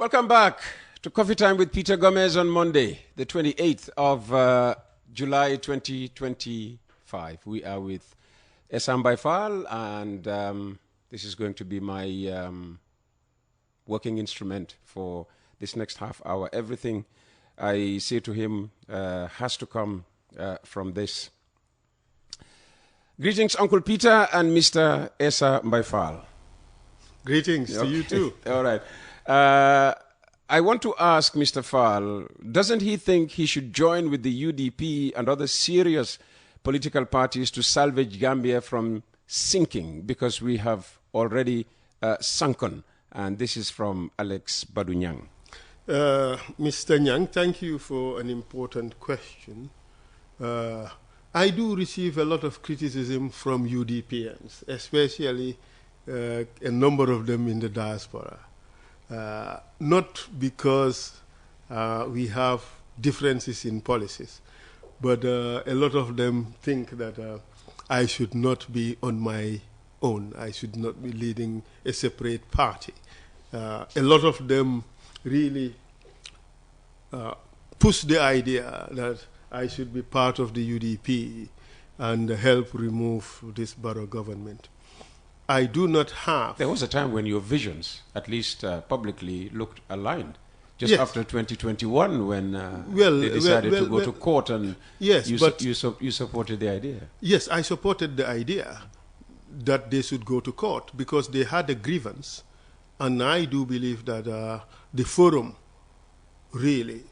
Welcome back to Coffee Time with Peter Gomez on Monday, the 28th of July 2025. We are with Essa by Faal, and this is going to be my working instrument for this next half hour. Everything I say to him has to come from this. Greetings, Uncle Peter and Mr. Essa by Faal. Greetings to you too. All right. I want to ask Mr. Faal, doesn't he think he should join with the UDP and other serious political parties to salvage Gambia from sinking, because we have already sunken? And this is from Alex Badunyang. Mr. Nyang, thank you for an important question. I do receive a lot of criticism from UDPians, especially a number of them in the diaspora. Not because we have differences in policies, but a lot of them think that I should not be on my own. I should not be leading a separate party. A lot of them really push the idea that I should be part of the UDP and help remove this borough government. I do not have... There was a time when your visions, at least publicly, looked aligned. Just after 2021, when they decided to go to court, and you supported the idea. Yes, I supported the idea that they should go to court because they had a grievance. And I do believe that the forum really...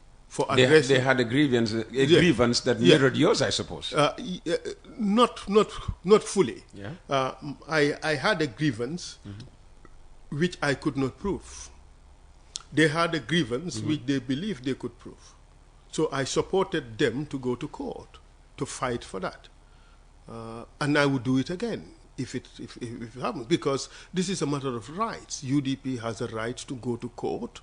They had a grievance that mirrored yours, I suppose. Not fully. Yeah. I had a grievance which I could not prove. They had a grievance which they believed they could prove. So I supported them to go to court to fight for that. And I would do it again if it happens, because this is a matter of rights. UDP has a right to go to court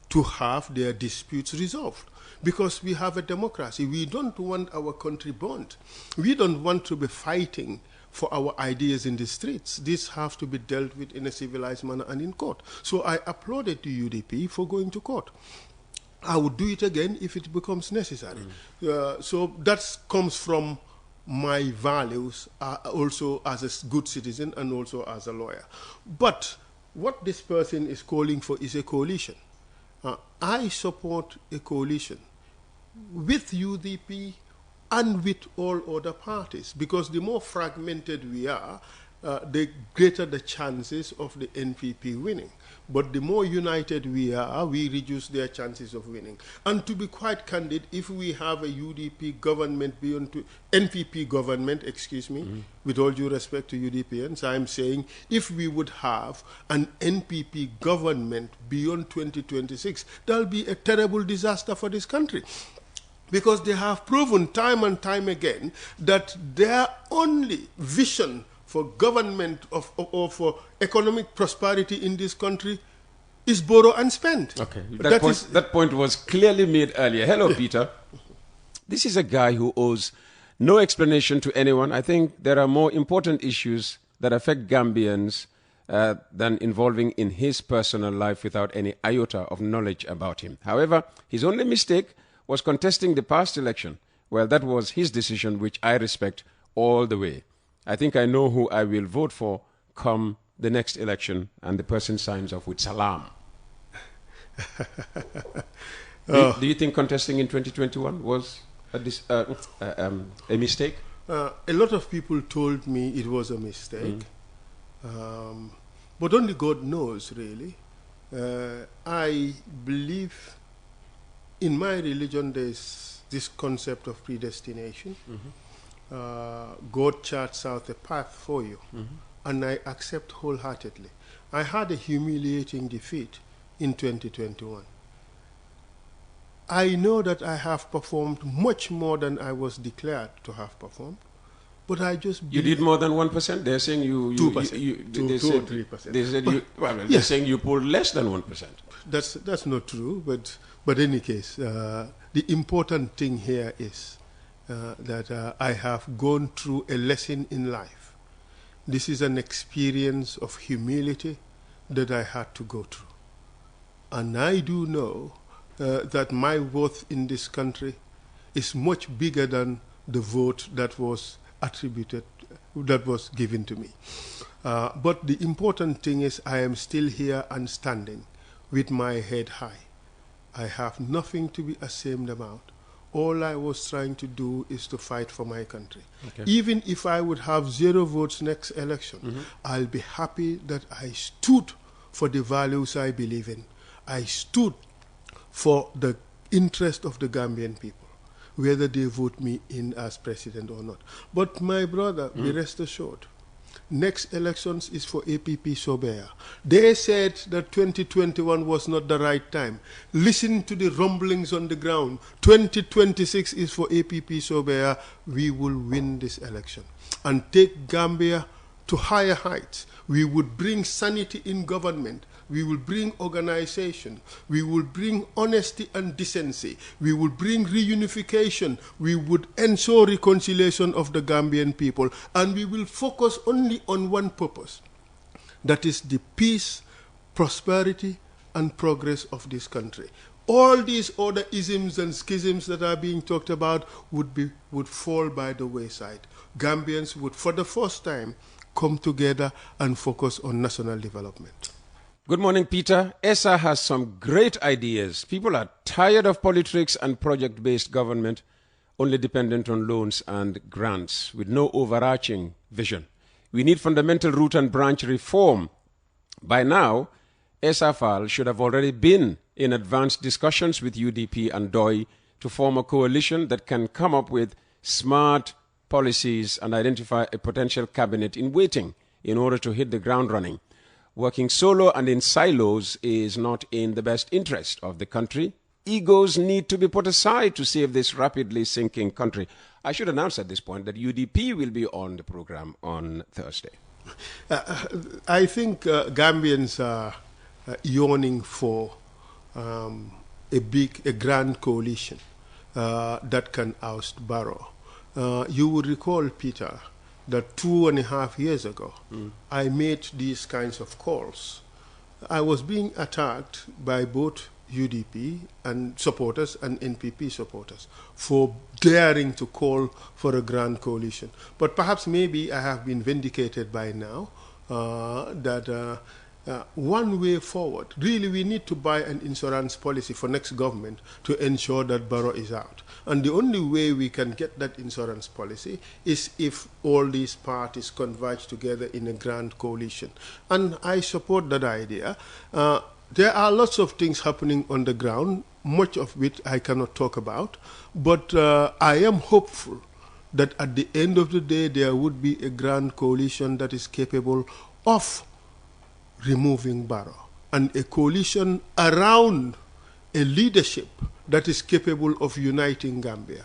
to have their disputes resolved, because we have a democracy. We don't want our country burnt. We don't want to be fighting for our ideas in the streets. This has to be dealt with in a civilized manner and in court. So I applauded the UDP for going to court. I would do it again if it becomes necessary. So that comes from my values, also as a good citizen and also as a lawyer. But what this person is calling for is a coalition. I support a coalition with UDP and with all other parties, because the more fragmented we are, the greater the chances of the NPP winning. But the more united we are, we reduce their chances of winning. And to be quite candid, if we have a UDP government beyond NPP government, with all due respect to UDPians, I'm saying if we would have an NPP government beyond 2026, that'll be a terrible disaster for this country. Because they have proven time and time again that their only vision for government or for economic prosperity in this country is borrow and spend. Okay, that point was clearly made earlier. Hello, Peter. This is a guy who owes no explanation to anyone. I think there are more important issues that affect Gambians than involving in his personal life without any iota of knowledge about him. However, his only mistake was contesting the past election. Well, that was his decision, which I respect all the way. I think I know who I will vote for come the next election, and the person signs off with salam. Do you think contesting in 2021 was a mistake? A lot of people told me it was a mistake. But only God knows, really. I believe in my religion there's this concept of predestination. God charts out a path for you, and I accept wholeheartedly. I had a humiliating defeat in 2021. I know that I have performed much more than I was declared to have performed, but I just... You did more than 1%? They're saying 2%. 2 or 3%. They said they're saying you pulled less than 1%. That's not true, but in any case, the important thing here is that I have gone through a lesson in life. This is an experience of humility that I had to go through. And I do know that my worth in this country is much bigger than the vote that was attributed, that was given to me. But the important thing is I am still here and standing with my head high. I have nothing to be ashamed about. All I was trying to do is to fight for my country. Okay. Even if I would have 0 votes next election, I'll be happy that I stood for the values I believe in. I stood for the interest of the Gambian people, whether they vote me in as president or not. But my brother, be rest assured, next elections is for APP Sobea. They said that 2021 was not the right time. Listen to the rumblings on the ground. 2026 is for APP Sobea. We will win this election and take Gambia to higher heights. We would bring sanity in government. We will bring organization. We will bring honesty and decency. We will bring reunification. We would ensure reconciliation of the Gambian people. And we will focus only on one purpose. That is the peace, prosperity, and progress of this country. All these other isms and schisms that are being talked about would fall by the wayside. Gambians would, for the first time, come together and focus on national development. Good morning, Peter. Essa has some great ideas. People are tired of politics and project-based government, only dependent on loans and grants, with no overarching vision. We need fundamental root and branch reform. By now, Essa Faal should have already been in advanced discussions with UDP and DOI to form a coalition that can come up with smart policies and identify a potential cabinet in waiting in order to hit the ground running. Working solo and in silos is not in the best interest of the country. Egos need to be put aside to save this rapidly sinking country. I should announce at this point that UDP will be on the program on Thursday. I think Gambians are yearning for a grand coalition that can oust Barrow. You would recall, Peter, that 2.5 years ago, I made these kinds of calls. I was being attacked by both UDP and supporters and NPP supporters for daring to call for a grand coalition. But perhaps maybe I have been vindicated by now that one way forward, really we need to buy an insurance policy for next government to ensure that Barrow is out. And the only way we can get that insurance policy is if all these parties converge together in a grand coalition. And I support that idea. There are lots of things happening on the ground, much of which I cannot talk about, but I am hopeful that at the end of the day there would be a grand coalition that is capable of removing Barrow, and a coalition around a leadership that is capable of uniting Gambia,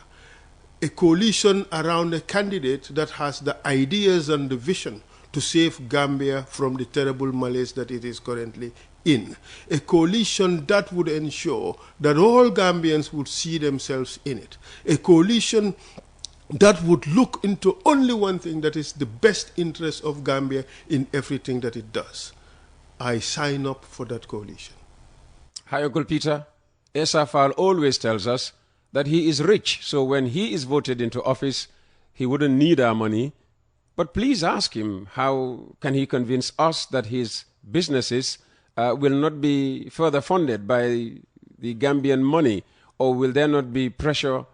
a coalition around a candidate that has the ideas and the vision to save Gambia from the terrible malaise that it is currently in, a coalition that would ensure that all Gambians would see themselves in it, a coalition that would look into only one thing, that is the best interest of Gambia in everything that it does. I sign up for that coalition. Hi, Uncle Peter. Essa Faal always tells us that he is rich, so when he is voted into office, he wouldn't need our money. But please ask him, how can he convince us that his businesses will not be further funded by the Gambian money, or will there not be pressure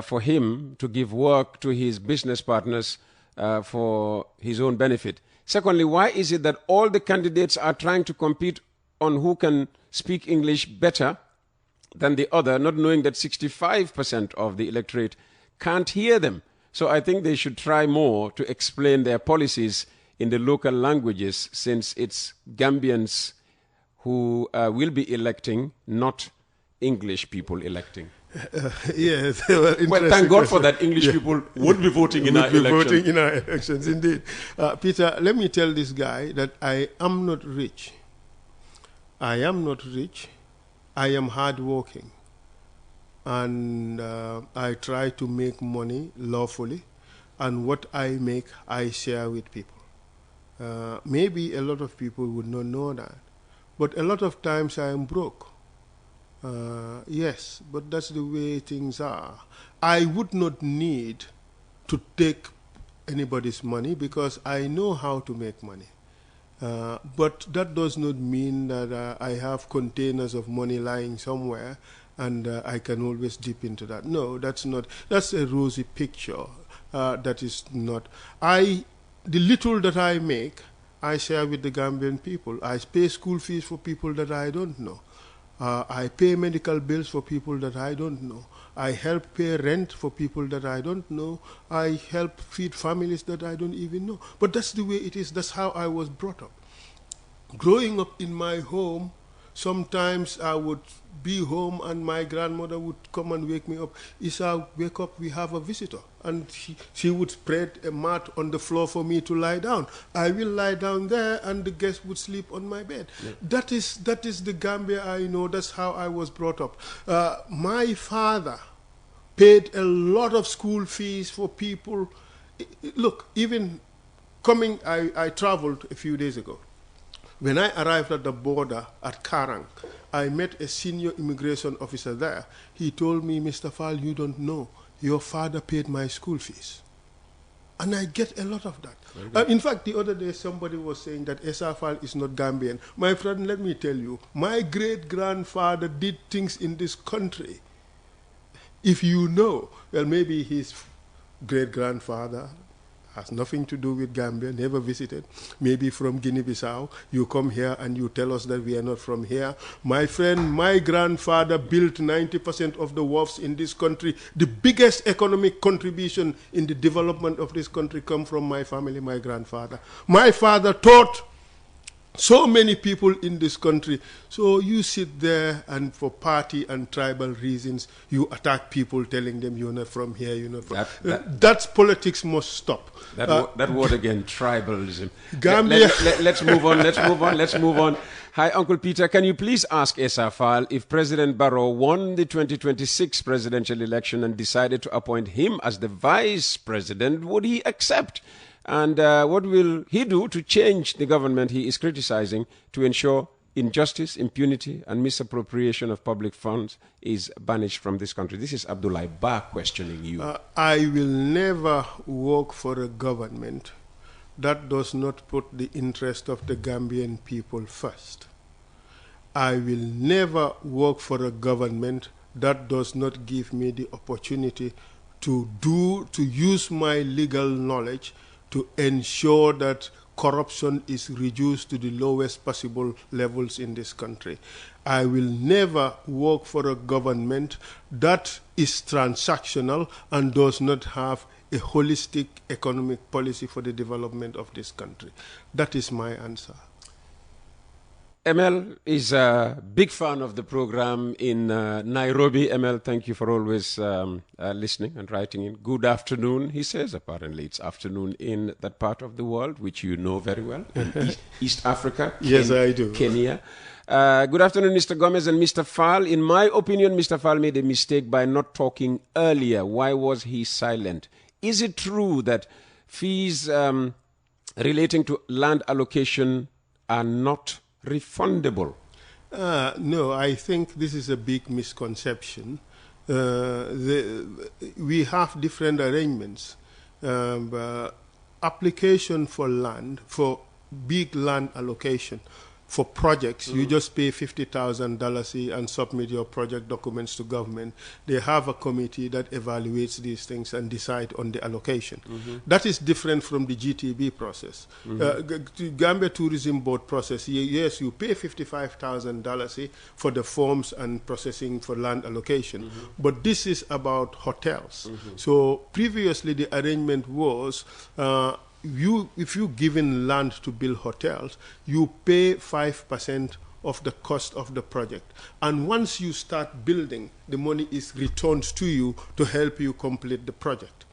for him to give work to his business partners for his own benefit? Secondly, why is it that all the candidates are trying to compete on who can speak English better than the other, not knowing that 65% of the electorate can't hear them? So I think they should try more to explain their policies in the local languages, since it's Gambians who will be electing, not English people electing. Yes. Well, thank God for that. English people would be voting in our elections. Voting in our elections, indeed. Peter, let me tell this guy that I am not rich. I am not rich. I am hardworking. And I try to make money lawfully. And what I make, I share with people. Maybe a lot of people would not know that. but a lot of times I am broke. Yes, but that's the way things are. I would not need to take anybody's money because I know how to make money. But that does not mean that I have containers of money lying somewhere and I can always dip into that. No, that's not. That's a rosy picture. That is not. The little that I make, I share with the Gambian people. I pay school fees for people that I don't know. I pay medical bills for people that I don't know. I help pay rent for people that I don't know. I help feed families that I don't even know. But that's the way it is. That's how I was brought up. Growing up in my home, sometimes I would be home and my grandmother would come and wake me up. Issa, wake up, we have a visitor. And she would spread a mat on the floor for me to lie down. I will lie down there and the guest would sleep on my bed. Yeah. That is the Gambia I know. That's how I was brought up. My father paid a lot of school fees for people. Look, even coming, I traveled a few days ago. When I arrived at the border at Karang, I met a senior immigration officer there. He told me, Mr. Faal, you don't know. Your father paid my school fees. And I get a lot of that. In fact, the other day somebody was saying that Essa Faal is not Gambian. My friend, let me tell you, my great-grandfather did things in this country. If you know, well, maybe his great-grandfather has nothing to do with Gambia, never visited, maybe from Guinea-Bissau. You come here and you tell us that we are not from here. My friend, my grandfather built 90% of the wharves in this country. The biggest economic contribution in the development of this country come from my family, my grandfather. My father taught so many people in this country. So you sit there and for party and tribal reasons, you attack people telling them you're not from here, you're not from... That politics must stop. That word again, tribalism. Gambia... Let's move on. Hi, Uncle Peter. Can you please ask Essa Faal if President Barrow won the 2026 presidential election and decided to appoint him as the vice president, would he accept? And what will he do to change the government he is criticizing to ensure injustice, impunity, and misappropriation of public funds is banished from this country? This is Abdullah Ba questioning you. I will never work for a government that does not put the interest of the Gambian people first. I will never work for a government that does not give me the opportunity to use my legal knowledge to ensure that corruption is reduced to the lowest possible levels in this country. I will never work for a government that is transactional and does not have a holistic economic policy for the development of this country. That is my answer. ML is a big fan of the program in Nairobi. ML, thank you for always listening and writing in. Good afternoon, he says. Apparently it's afternoon in that part of the world, which you know very well, in East Africa. Yes, I do. Kenya. Good afternoon, Mr. Gomez and Mr. Faal. In my opinion, Mr. Faal made a mistake by not talking earlier. Why was he silent? Is it true that fees relating to land allocation are not refundable? No, I think this is a big misconception. We have different arrangements. Application for land, for big land allocation, for projects, you just pay $50,000 and submit your project documents to government. They have a committee that evaluates these things and decide on the allocation. That is different from the GTB process. Gambia Tourism Board process, yes, you pay $55,000 for the forms and processing for land allocation. But this is about hotels. So previously the arrangement was if you're given land to build hotels, you pay 5% of the cost of the project. And once you start building, the money is returned to you to help you complete the project.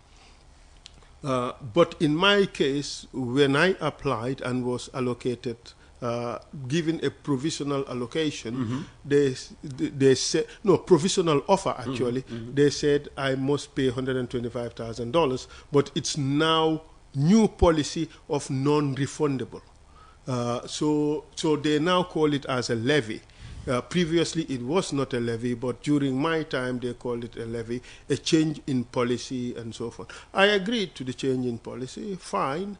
But in my case, when I applied and was allocated, given a provisional allocation, they said, no, provisional offer actually, they said I must pay $125,000, but it's now new policy of non-refundable. So they now call it as a levy. Previously, it was not a levy, but during my time, they called it a levy, a change in policy and so forth. I agreed to the change in policy, fine,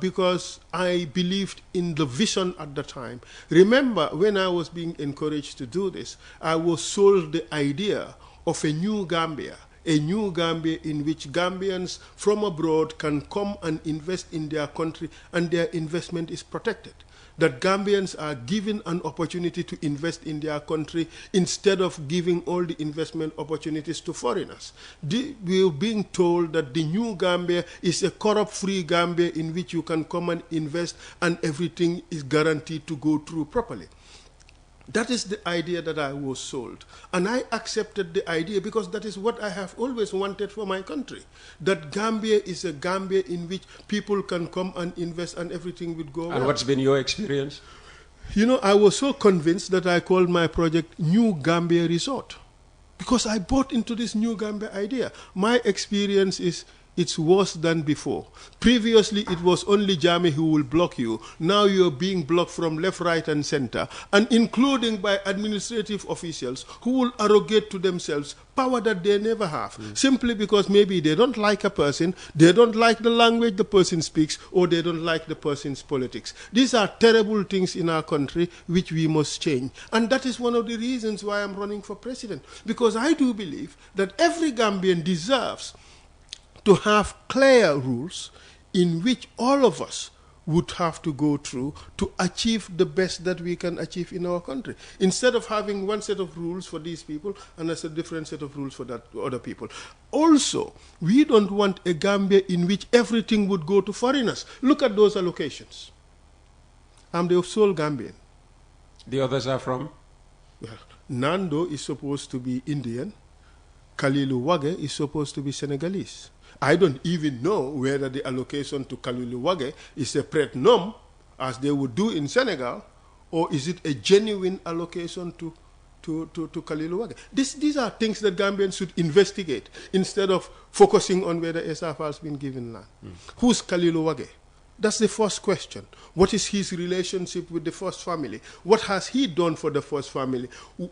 because I believed in the vision at the time. Remember, when I was being encouraged to do this, I was sold the idea of a new Gambia in which Gambians from abroad can come and invest in their country and their investment is protected. That Gambians are given an opportunity to invest in their country instead of giving all the investment opportunities to foreigners. We are being told that the new Gambia is a corrupt-free Gambia in which you can come and invest and everything is guaranteed to go through properly. That is the idea that I was sold. And I accepted the idea because that is what I have always wanted for my country. That Gambia is a Gambia in which people can come and invest and everything would go well. And what's been your experience? You know, I was so convinced that I called my project New Gambia Resort. Because I bought into this New Gambia idea. My experience is it's worse than before. Previously, it was only Jami who will block you. Now you're being blocked from left, right, and center, and including by administrative officials who will arrogate to themselves power that they never have, simply because maybe they don't like a person, they don't like the language the person speaks, or they don't like the person's politics. These are terrible things in our country which we must change. And that is one of the reasons why I'm running for president, because I do believe that every Gambian deserves to have clear rules in which all of us would have to go through to achieve the best that we can achieve in our country. Instead of having one set of rules for these people and a different set of rules for that other people. Also, we don't want a Gambia in which everything would go to foreigners. Look at those allocations. I'm the sole Gambian. The others are from? Well, Nando is supposed to be Indian. Kalilu Wage is supposed to be Senegalese. I don't even know whether the allocation to Kalilu Wage is a prête nom, as they would do in Senegal, or is it a genuine allocation to Kalilu Wage. These are things that Gambians should investigate instead of focusing on whether Essa has been given land. Who's Kalilu Wage? That's the first question. What is his relationship with the first family? What has he done for the first family?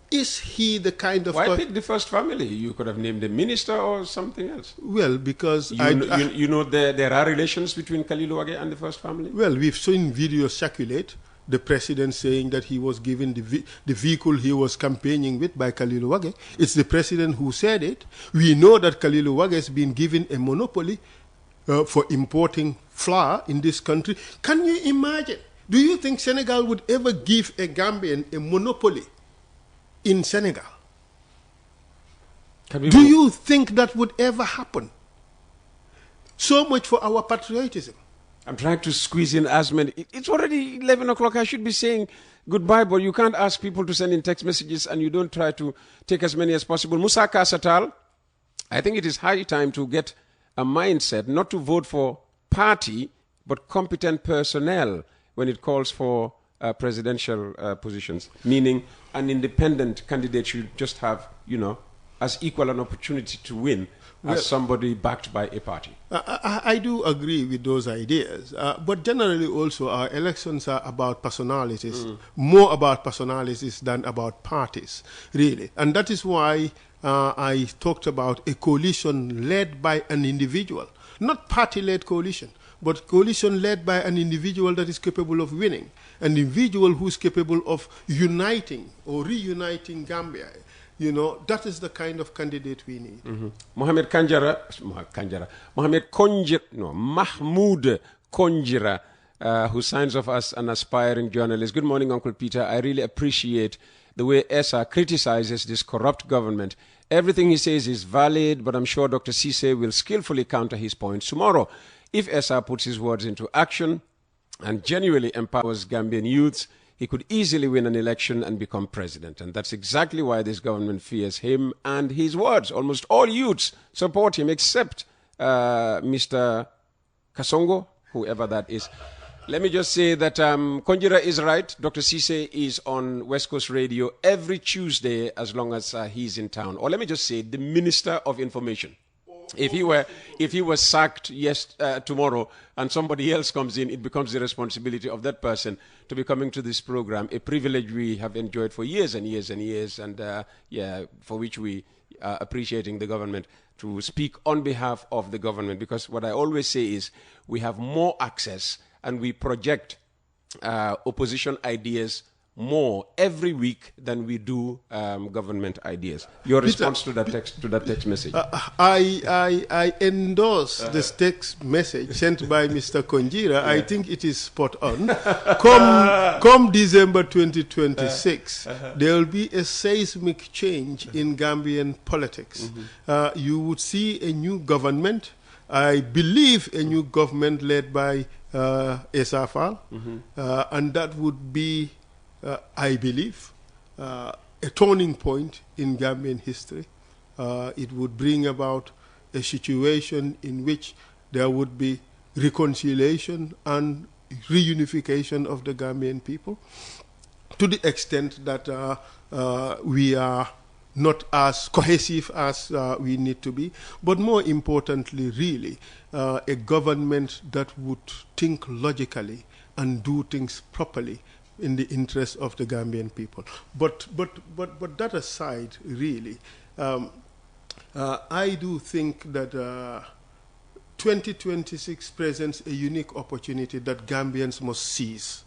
Is he the kind of... Why pick the first family? You could have named a minister or something else. Well, because... You know there are relations between Kalilu Wage and the first family? Well, we've seen videos circulate. The president saying that he was given the vehicle he was campaigning with by Kalilu Wage. It's the president who said it. We know that Kalilu Wage has been given a monopoly for importing flour in this country. Can you imagine? Do you think Senegal would ever give a Gambian a monopoly in Senegal? Do you think that would ever happen? So much for our patriotism. I'm trying to squeeze in as many. It's already 11 o'clock. I should be saying goodbye, but you can't ask people to send in text messages and you don't try to take as many as possible. Musa Kasatal, I think it is high time to get a mindset not to vote for party but competent personnel when it calls for presidential positions, meaning an independent candidate should just have, as equal an opportunity to win as somebody backed by a party. I do agree with those ideas, but generally also our elections are about personalities, more about personalities than about parties, really. And that is why I talked about a coalition led by an individual, not party-led coalition, but coalition led by an individual that is capable of winning, an individual who is capable of uniting or reuniting Gambia. That is the kind of candidate we need. Mahmoud Konjira, who signs off as an aspiring journalist. Good morning, Uncle Peter. I really appreciate the way Essa criticizes this corrupt government. Everything he says is valid, but I'm sure Dr. Cisse will skillfully counter his points tomorrow. If Essa puts his words into action and genuinely empowers Gambian youths, he could easily win an election and become president. And that's exactly why this government fears him and his words. Almost all youths support him except Mr. Kasongo, whoever that is. Let me just say that Konjira is right. Dr. Cisse is on West Coast Radio every Tuesday as long as he's in town. Or let me just say the Minister of Information. If he were sacked tomorrow and somebody else comes in, it becomes the responsibility of that person to be coming to this program, a privilege we have enjoyed for years and years and years, and for which we are appreciating the government to speak on behalf of the government. Because what I always say is we have more access and we project opposition ideas more every week than we do government ideas. Your response to that text message? I endorse this text message sent by Mr. Konjira. Yeah. I think it is spot on. Come December 2026, there will be a seismic change in Gambian politics. You would see a new government. I believe a new government led by Essa, Faal, and that would be, I believe, a turning point in Gambian history. It would bring about a situation in which there would be reconciliation and reunification of the Gambian people, to the extent that we are not as cohesive as we need to be, but more importantly, really, a government that would think logically and do things properly in the interest of the Gambian people. But that aside, really, I do think that 2026 presents a unique opportunity that Gambians must seize.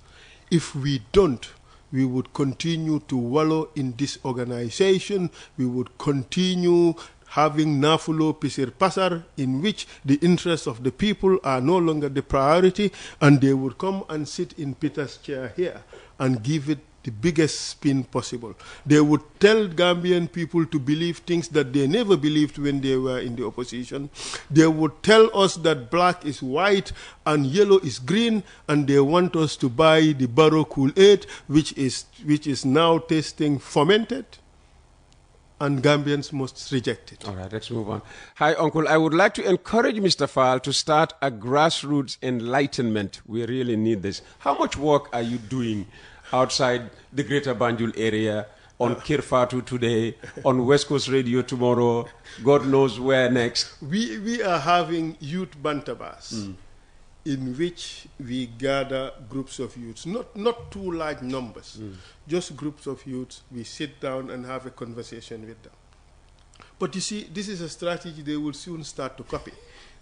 If we don't, we would continue to wallow in disorganization. We would continue having Nafulo Pisir Pasar, in which the interests of the people are no longer the priority, and they would come and sit in Peter's chair here and give it the biggest spin possible. They would tell Gambian people to believe things that they never believed when they were in the opposition. They would tell us that black is white and yellow is green, and they want us to buy the Barrow Kool-Aid, which is now tasting fermented, and Gambians must reject it. All right, let's move on. Hi, Uncle. I would like to encourage Mr. Faal to start a grassroots enlightenment. We really need this. How much work are you doing outside the Greater Banjul area, on Kirfatu today, on West Coast Radio tomorrow, God knows where next? We are having youth bantabas in which we gather groups of youths, not too large numbers, just groups of youths. We sit down and have a conversation with them. But you see, this is a strategy they will soon start to copy.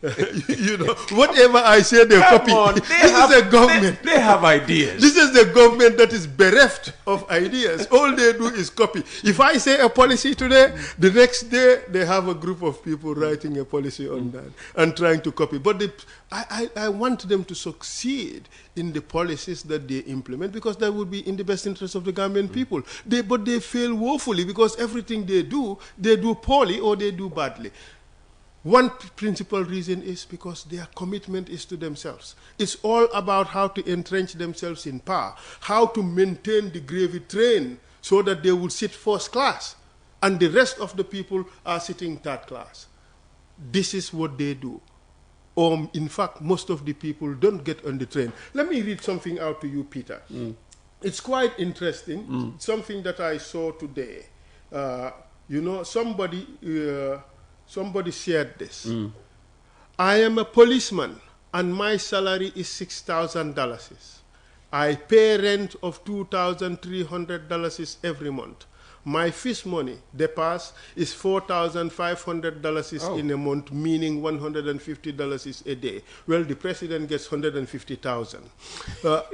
You know, whatever I say, they copy. This is a government. They have ideas. This is the government that is bereft of ideas. All they do is copy. If I say a policy today, the next day they have a group of people writing a policy on that and trying to copy. But I want them to succeed in the policies that they implement, because that would be in the best interest of the Gambian people. But they fail woefully, because everything they do poorly or they do badly. One principal reason is because their commitment is to themselves. It's all about how to entrench themselves in power, how to maintain the gravy train so that they will sit first class and the rest of the people are sitting third class. This is what they do. In fact, most of the people don't get on the train. Let me read something out to you, Peter. It's quite interesting. Something that I saw today. You know, somebody shared this. I am a policeman and my salary is $6,000. I pay rent of $2,300 every month. My fish money, the pass, is $4,500 in a month, meaning $150 a day. Well, the president gets $150,000.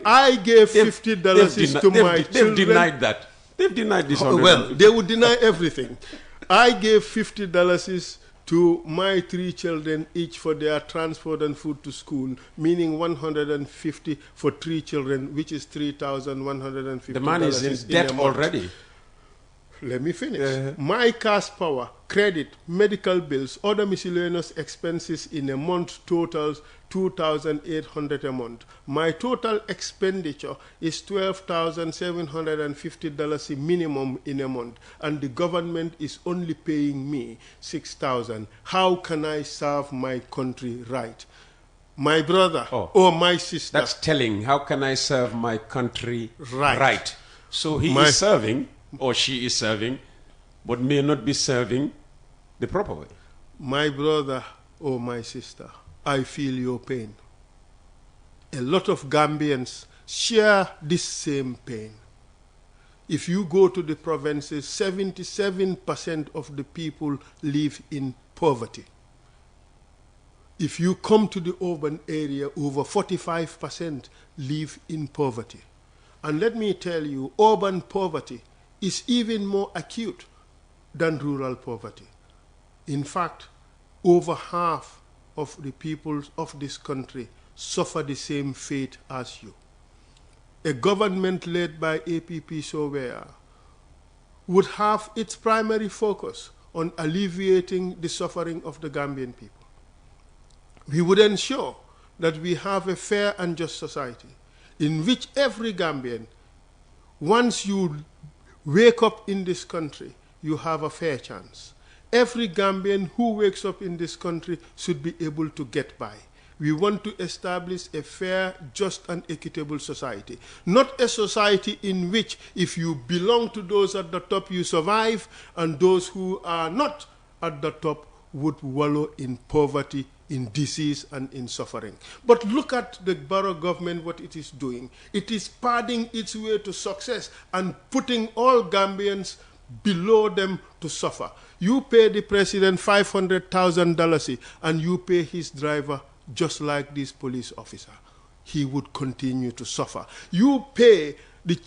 I gave $50 to my children. They've denied that. They've denied this. Well, they would deny everything. I gave $50 to my 3 children each for their transport and food to school, meaning $150 for 3 children, which is $3,150. The man is in debt already. Let me finish. My cash power, credit, medical bills, other miscellaneous expenses in a month totals $2,800 a month. My total expenditure is $12,750 minimum in a month, and the government is only paying me $6,000. How can I serve my country right? My brother or my sister. That's telling. How can I serve my country right? So he is serving, or she is serving, but may not be serving the proper way. My brother or my sister, I feel your pain. A lot of Gambians share this same pain. If you go to the provinces, 77% of the people live in poverty. If you come to the urban area, over 45% live in poverty. And let me tell you, urban poverty is even more acute than rural poverty. In fact, over half of the people of this country suffer the same fate as you. A government led by Pt.4 would have its primary focus on alleviating the suffering of the Gambian people. We would ensure that we have a fair and just society in which every Gambian, once you wake up in this country, you have a fair chance. Every Gambian who wakes up in this country should be able to get by. We want to establish a fair, just, and equitable society. Not a society in which if you belong to those at the top, you survive, and those who are not at the top would wallow in poverty, in disease, and in suffering. But look at the borough government, what it is doing. It is padding its way to success and putting all Gambians below them to suffer. You pay the president $500,000 and you pay his driver just like this police officer. He would continue to suffer. You pay the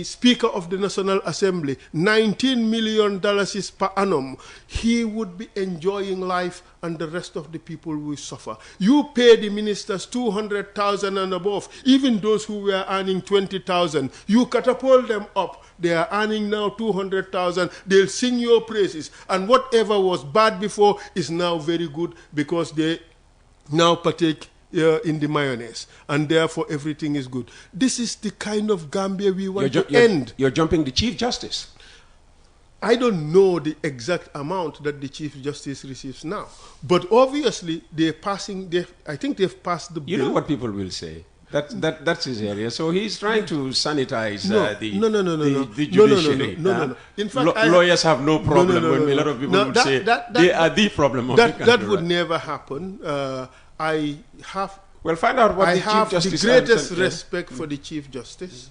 Speaker of the National Assembly $19 million per annum. He would be enjoying life and the rest of the people will suffer. You pay the ministers $200,000 and above, even those who were earning $20,000. You catapult them up. They are earning now $200,000. They'll sing your praises. And whatever was bad before is now very good because they now partake in the mayonnaise, and therefore everything is good. This is the kind of Gambia we want to end. You're jumping the Chief Justice. I don't know the exact amount that the Chief Justice receives now, but obviously they're passing. I think they've passed the bill. You know what people will say. That's his area. So he's trying to sanitize the judiciary. No. In fact, lawyers have no problem when a lot of people would say they are the problem of the country. That would never happen. I have find out what the Chief Justice the greatest respect for the Chief Justice.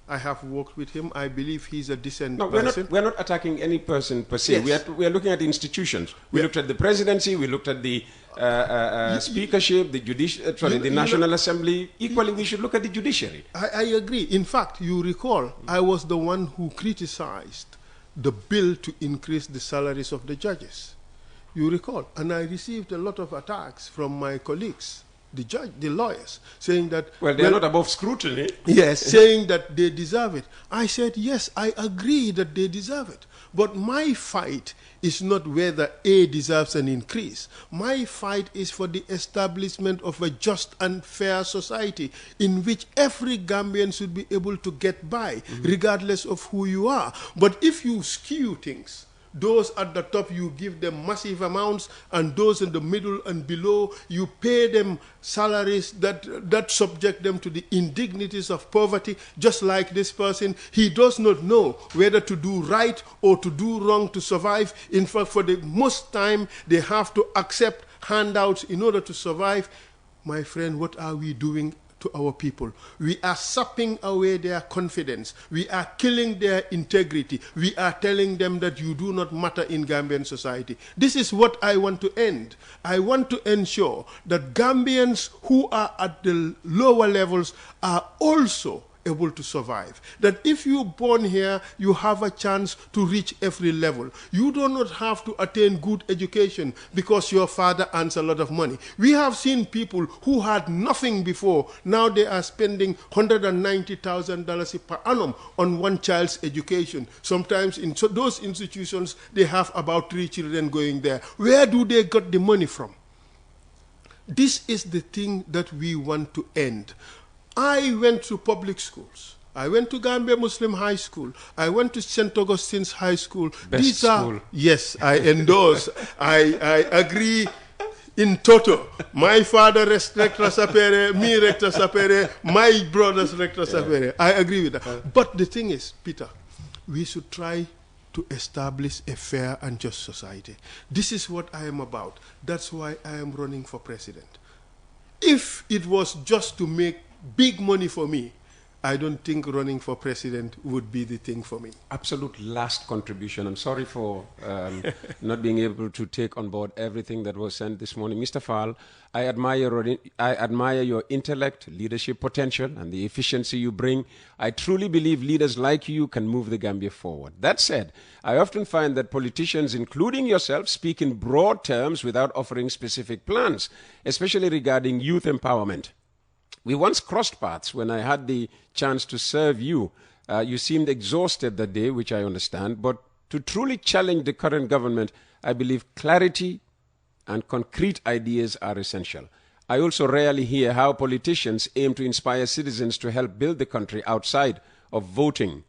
I have worked with him. I believe he's a decent person. We're not attacking any person per se. Yes. We are looking at institutions. We looked at the presidency. We looked at the speakership, the the National Assembly. Equally, we should look at the judiciary. I agree. In fact, you recall, I was the one who criticized the bill to increase the salaries of the judges. You recall, and I received a lot of attacks from my colleagues, the lawyers, saying that... Well, they're not above scrutiny. Yes, saying that they deserve it. I said, yes, I agree that they deserve it. But my fight is not whether A deserves an increase. My fight is for the establishment of a just and fair society in which every Gambian should be able to get by, regardless of who you are. But if you skew things, those at the top, you give them massive amounts, and those in the middle and below, you pay them salaries that subject them to the indignities of poverty, just like this person. He does not know whether to do right or to do wrong to survive. In fact, for the most time, they have to accept handouts in order to survive. My friend, what are we doing to our people? We are sapping away their confidence. We are killing their integrity. We are telling them that you do not matter in Gambian society. This is what I want to end. I want to ensure that Gambians who are at the lower levels are also able to survive. That if you're born here, you have a chance to reach every level. You do not have to attain good education because your father earns a lot of money. We have seen people who had nothing before. Now they are spending $190,000 per annum on one child's education. Sometimes in those institutions, they have about 3 children going there. Where do they get the money from? This is the thing that we want to end. I went to public schools. I went to Gambia Muslim High School. I went to St. Augustine's High School. Best school. Yes, I endorse. I agree in toto. My father rector sapere, me rector sapere, my brothers rector sapere. I agree with that. But the thing is, Peter, we should try to establish a fair and just society. This is what I am about. That's why I am running for president. If it was just to make big money for me, I don't think running for president would be the thing for me. Absolute last contribution. I'm sorry for not being able to take on board everything that was sent this morning. Mr. Faal, I admire your intellect, leadership potential, and the efficiency you bring. I truly believe leaders like you can move the Gambia forward. That said, I often find that politicians, including yourself, speak in broad terms without offering specific plans, especially regarding youth empowerment. We once crossed paths when I had the chance to serve you. You seemed exhausted that day, which I understand. But to truly challenge the current government, I believe clarity and concrete ideas are essential. I also rarely hear how politicians aim to inspire citizens to help build the country outside of voting.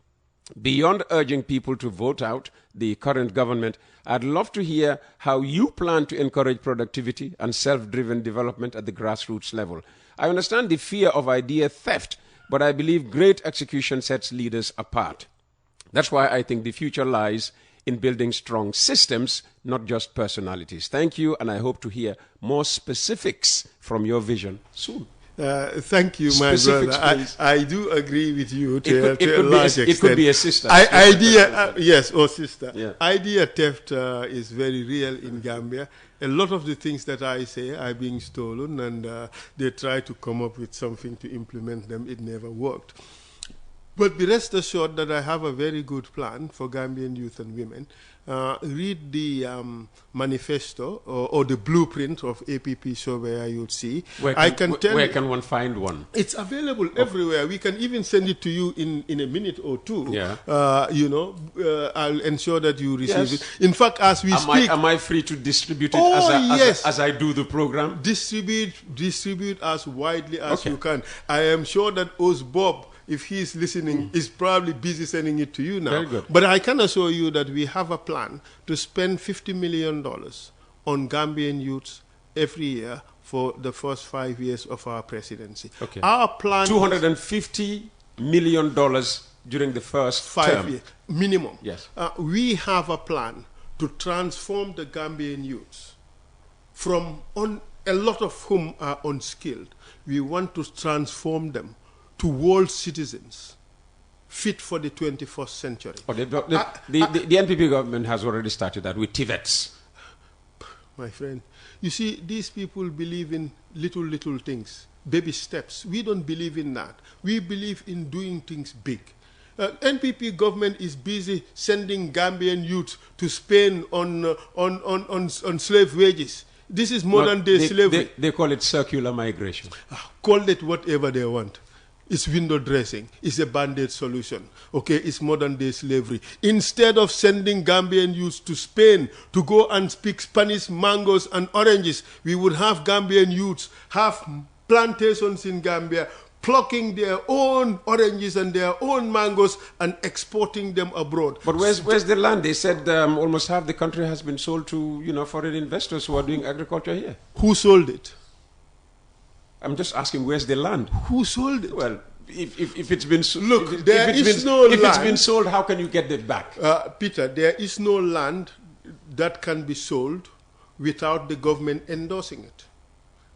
Beyond urging people to vote out the current government, I'd love to hear how you plan to encourage productivity and self-driven development at the grassroots level. I understand the fear of idea theft, but I believe great execution sets leaders apart. That's why I think the future lies in building strong systems, not just personalities. Thank you, and I hope to hear more specifics from your vision soon. Thank you, my brother. I do agree with you to a large extent. It could be a sister. Yes, or sister. Yeah. Idea theft is very real in Gambia. A lot of the things that I say are being stolen, and they try to come up with something to implement them. It never worked. But be rest assured that I have a very good plan for Gambian youth and women. Read the manifesto or the blueprint of APP Surveyor, you'll see. Where can one find one? It's available everywhere. We can even send it to you in a minute or two. Yeah. I'll ensure that you receive it. In fact, as we speak... Am I free to distribute it as I do the program? Distribute as widely as you can. I am sure that Bob, if he's listening, is probably busy sending it to you now. Very good. But I can assure you that we have a plan to spend $50 million on Gambian youths every year for the first 5 years of our presidency. Okay. Our plan $250 million during the first 5 years minimum. Yes. We have a plan to transform the Gambian youths from a lot of whom are unskilled. We want to transform them to world citizens fit for the 21st century. Oh, the NPP government has already started that with TVETs. My friend, you see, these people believe in little things, baby steps. We don't believe in that. We believe in doing things big. NPP government is busy sending Gambian youth to Spain on slave wages. This is modern day slavery. They call it circular migration. Call it whatever they want. It's window dressing. It's a band-aid solution. Okay, it's modern-day slavery. Instead of sending Gambian youths to Spain to go and speak Spanish mangoes and oranges, we would have Gambian youths have plantations in Gambia, plucking their own oranges and their own mangoes and exporting them abroad. But where's the land? They said almost half the country has been sold to foreign investors who are doing agriculture here. Who sold it? I'm just asking, where's the land? Who sold it? Well, if it's been sold, look, if it's been sold, how can you get it back? Peter, there is no land that can be sold without the government endorsing it,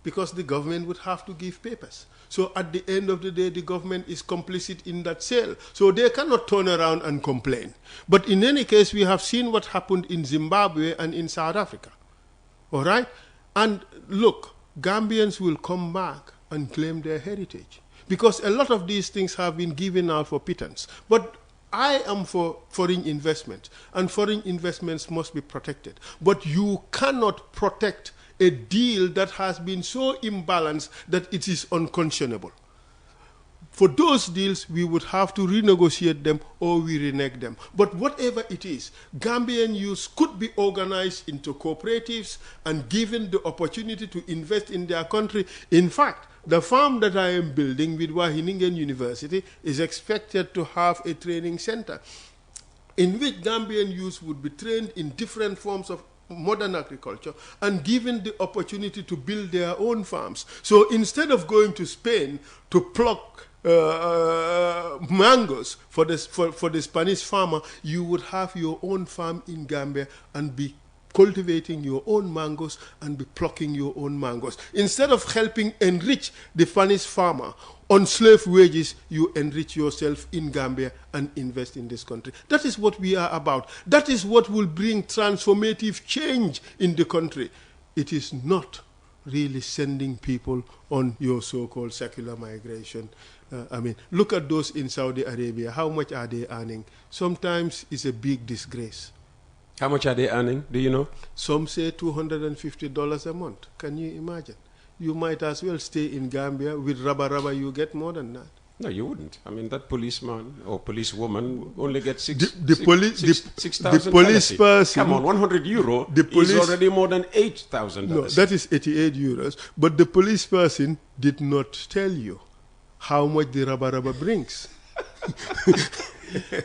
because the government would have to give papers. So at the end of the day, the government is complicit in that sale. So they cannot turn around and complain. But in any case, we have seen what happened in Zimbabwe and in South Africa. All right? And look, Gambians will come back and claim their heritage, because a lot of these things have been given out for pittance. But I am for foreign investment, and foreign investments must be protected. But you cannot protect a deal that has been so imbalanced that it is unconscionable. For those deals, we would have to renegotiate them or we renege them. But whatever it is, Gambian youths could be organized into cooperatives and given the opportunity to invest in their country. In fact, the farm that I am building with Wahiningen University is expected to have a training center in which Gambian youths would be trained in different forms of modern agriculture and given the opportunity to build their own farms. So instead of going to Spain to pluck mangoes for the Spanish farmer, you would have your own farm in Gambia and be cultivating your own mangoes and be plucking your own mangoes. Instead of helping enrich the Spanish farmer on slave wages, you enrich yourself in Gambia and invest in this country. That is what we are about. That is what will bring transformative change in the country. It is not really sending people on your so-called secular migration. I mean, look at those in Saudi Arabia. How much are they earning? Sometimes it's a big disgrace. How much are they earning? Do you know? Some say $250 a month. Can you imagine? You might as well stay in Gambia. With rubber, you get more than that. No, you wouldn't. I mean, that policeman or policewoman only gets the police person. Come on, €100 is already more than $8,000. No, that is €88. But the police person did not tell you how much the rubber brings.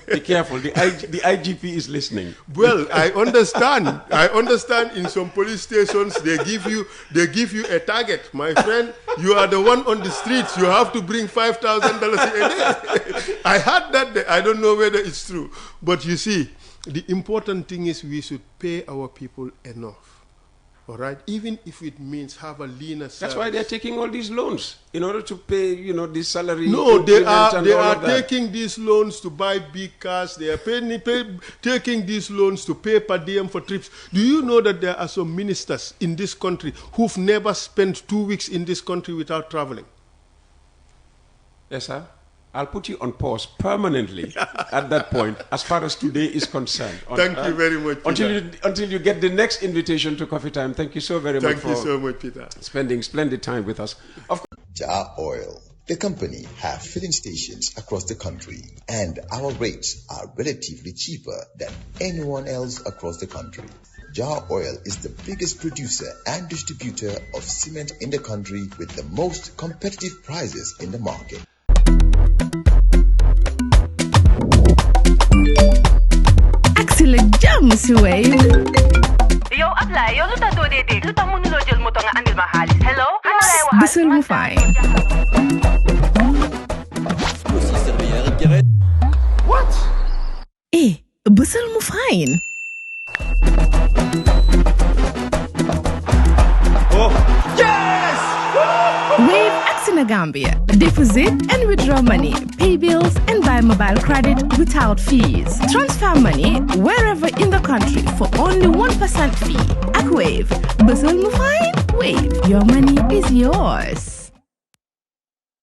Be careful. The IGP is listening. Well, I understand. I understand. In some police stations, they give you a target. My friend, you are the one on the streets. You have to bring $5,000 a day. I heard that. I don't know whether it's true. But you see, the important thing is we should pay our people enough. All right, even if it means have a leaner service. That's why they're taking all these loans in order to pay, this salary. No, they are taking these loans to buy big cars. They are taking these loans to pay per diem for trips. Do you know that there are some ministers in this country who've never spent 2 weeks in this country without traveling? Yes, sir. I'll put you on pause permanently at that point, as far as today is concerned. Thank you very much, Peter. Until you get the next invitation to coffee time. Thank you so very much for so much, Peter. Spending splendid time with us. Jar Oil. The company have filling stations across the country, and our rates are relatively cheaper than anyone else across the country. Jar Oil is the biggest producer and distributor of cement in the country with the most competitive prices in the market. Axel jam si Wave. Yo, apply. Yo, luta do dede. Luta mo nulo jel mo to nga andil mahalis. Hello? Bisul mo fine. What? Bisul mo fine. Oh. Yes! Wave Axina Gambia. Deposit and withdraw money, pay bills and buy mobile credit without fees. Transfer money wherever in the country for only 1% fee. At Wave. Bisul mo fine? Wave. Your money is yours.